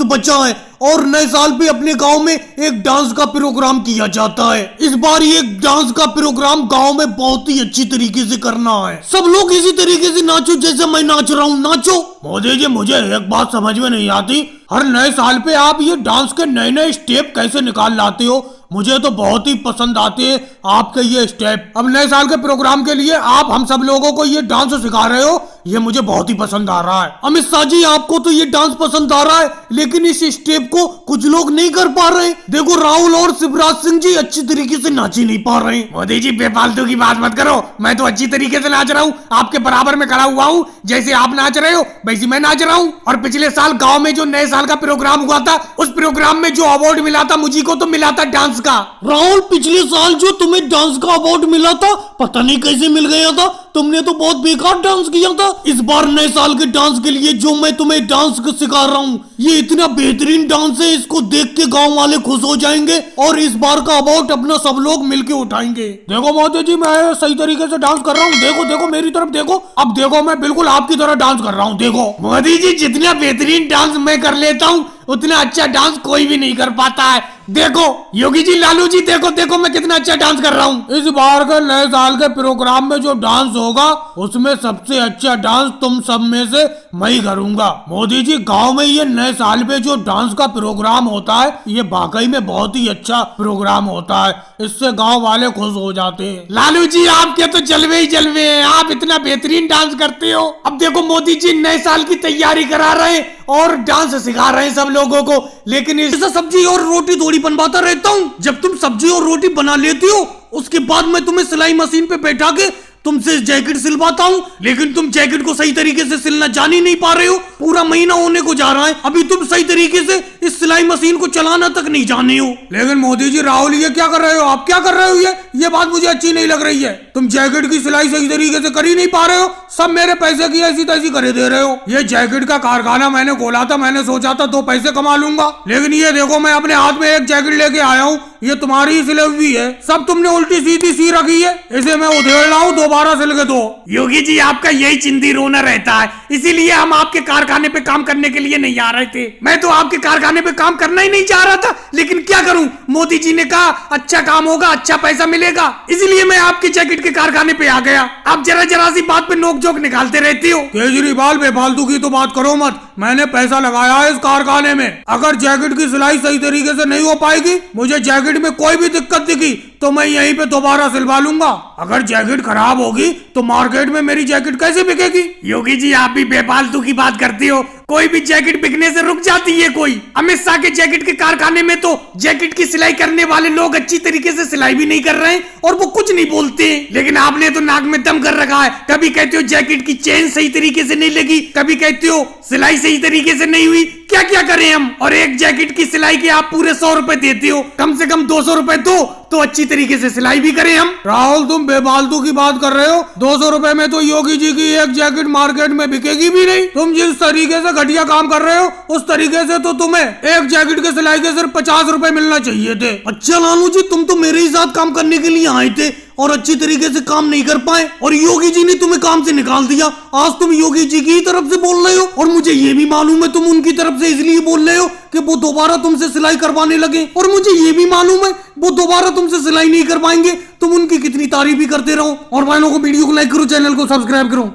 बचा है और नए साल पे अपने गांव में एक डांस का प्रोग्राम किया जाता है। इस बार ये डांस का प्रोग्राम गांव में बहुत ही अच्छी तरीके से करना है। सब लोग इसी तरीके से नाचो जैसे मैं नाच रहा हूँ, नाचो। मोदी जी मुझे एक बात समझ में नहीं आती, हर नए साल पे आप ये डांस के नए नए स्टेप कैसे निकाल लाते हो? मुझे तो बहुत ही पसंद आते हैं आपके ये स्टेप। अब नए साल के प्रोग्राम के लिए आप हम सब लोगों को ये डांस सिखा रहे हो, ये मुझे बहुत ही पसंद आ रहा है। अमित शाह जी आपको तो ये डांस पसंद आ रहा है, लेकिन इस स्टेप को कुछ लोग नहीं कर पा रहे। देखो राहुल और शिवराज सिंह जी अच्छी तरीके से नाच ही नहीं पा रहे। मोदी जी बेफालतू की बात मत करो, मैं तो अच्छी तरीके से नाच रहा हूँ, आपके बराबर में खड़ा हुआ हूँ। जैसे आप नाच रहे हो वैसे मैं नाच रहा हूँ। और पिछले साल गाँव में जो नए साल का प्रोग्राम हुआ था, उस प्रोग्राम में जो अवार्ड मिला था मुझी को, तो मिला था डांस का। राहुल पिछले साल जो तुम्हें डांस का अवार्ड मिला था पता नहीं कैसे मिल गया था, तुमने तो बहुत बेकार डांस किया था। इस बार नए साल के डांस के लिए जो मैं तुम्हें डांस सिखा रहा हूँ, ये इतना बेहतरीन डांस है, इसको देख के गांव वाले खुश हो जाएंगे और इस बार का अवार्ड अपना सब लोग मिलके उठाएंगे। देखो मोदी जी मैं सही तरीके से डांस कर रहा हूँ, देखो देखो मेरी तरफ देखो। अब देखो मैं बिल्कुल आपकी तरह डांस कर रहा हूँ, देखो। मोदी जी जितना बेहतरीन डांस मैं कर लेता हूँ उतना अच्छा डांस कोई भी नहीं कर पाता है। देखो योगी जी, लालू जी, देखो देखो मैं कितना अच्छा डांस कर रहा हूँ। इस बार के नए साल के प्रोग्राम में जो डांस होगा उसमें सबसे अच्छा डांस तुम सब में से मैं ही करूंगा। मोदी जी गांव में ये नए साल पे जो डांस का प्रोग्राम होता है ये वाकई में बहुत ही अच्छा प्रोग्राम होता है, इससे गांव वाले खुश हो जाते हैं। लालू जी आपके तो जलवे ही जलवे हैं, आप इतना बेहतरीन डांस करते हो। अब देखो मोदी जी नए साल की तैयारी करा रहे हैं और डांस सिखा रहे हैं सब लोगों को, लेकिन इससे सब्जी और रोटी थोड़ी बनवाता रहता हूँ। जब तुम सब्जी और रोटी बना लेती हो उसके बाद मैं तुम्हें सिलाई मशीन पे बैठा के तुमसे जैकेट सिलवाता हूँ, लेकिन तुम जैकेट को सही तरीके से सिलना जान ही नहीं पा रहे हो। पूरा महीना होने को जा रहा है, अभी तुम सही तरीके से इस सिलाई मशीन को चलाना तक नहीं जाने हो। लेकिन मोदी जी, राहुल ये क्या कर रहे हो, आप क्या कर रहे हो? ये बात मुझे अच्छी नहीं लग रही है। तुम जैकेट की सिलाई सही तरीके से कर ही नहीं पा रहे हो, सब मेरे पैसे की ऐसी तैसी करे दे रहे हो। ये जैकेट का कारखाना मैंने खोला था, मैंने सोचा था 2 पैसे कमा लूंगा, लेकिन ये देखो मैं अपने हाथ में एक जैकेट लेके आया हूँ, ये तुम्हारी ही सिलाई हुई है, सब तुमने उल्टी सीधी सी रखी है, इसे मैं उधेड़ रहा हूँ, दोबारा सिल के दो। योगी जी आपका यही चिंदी रोना रहता है, इसीलिए हम आपके कारखाने पे काम करने के लिए नहीं आ रहे थे। मैं तो आपके कारखाने पे काम करना ही नहीं चाह रहा था, लेकिन क्या करूं, मोदी जी ने कहा अच्छा काम होगा, अच्छा पैसा मिलेगा, इसीलिए मैं आपके जैकेट के कारखाने पे आ गया। आप जरा जरा सी बात पे नोक झोंक निकालते रहते हो। केजरीवाल बेफालतू की तो बात करो मत, मैंने पैसा लगाया है इस कारखाने में, अगर जैकेट की सिलाई सही तरीके से नहीं हो पाएगी, मुझे जैकेट में कोई भी दिक्कत दिखी तो मैं यहीं पे दोबारा सिलवा लूंगा। अगर जैकेट खराब होगी तो मार्केट में मेरी जैकेट कैसे बिकेगी? योगी जी आप भी बेफालतू की बात करती हो, कोई भी जैकेट बिकने से रुक जाती है कोई? अमित शाह के जैकेट के कारखाने में तो जैकेट की सिलाई करने वाले लोग अच्छी तरीके से सिलाई भी नहीं कर रहे हैं और वो कुछ नहीं बोलते, लेकिन आपने तो नाक में दम कर रखा है। कभी कहते हो जैकेट की चेन सही तरीके से नहीं लगी, कभी कहते हो सिलाई सही तरीके से नहीं हुई, क्या क्या करें हम? और एक जैकेट की सिलाई के आप पूरे 100 रुपए देते हो, कम से कम 200 रुपए दो तो अच्छी तरीके से सिलाई भी करें हम। राहुल तुम बेफालतू की बात कर रहे हो, 200 रुपए में तो योगी जी की एक जैकेट मार्केट में बिकेगी भी नहीं। तुम जिस तरीके से घटिया काम कर रहे हो उस तरीके से तो तुम्हें एक जैकेट के सिलाई के सिर्फ 50 रुपए मिलना चाहिए थे। अच्छा लालू जी, तुम तो मेरे ही साथ काम करने के लिए आए थे और अच्छी तरीके से काम नहीं कर पाए और योगी जी ने तुम्हें काम से निकाल दिया। आज तुम योगी जी की ही तरफ से बोल रहे हो और मुझे ये भी मालूम है तुम उनकी तरफ से इसलिए बोल रहे हो कि वो दोबारा तुमसे सिलाई करवाने लगे, और मुझे ये भी मालूम है वो दोबारा तुमसे सिलाई नहीं कर पाएंगे। तुम उनकी कितनी तारीफ भी करते रहो। और भाइयों को वीडियो को लाइक करो, चैनल को सब्सक्राइब करो।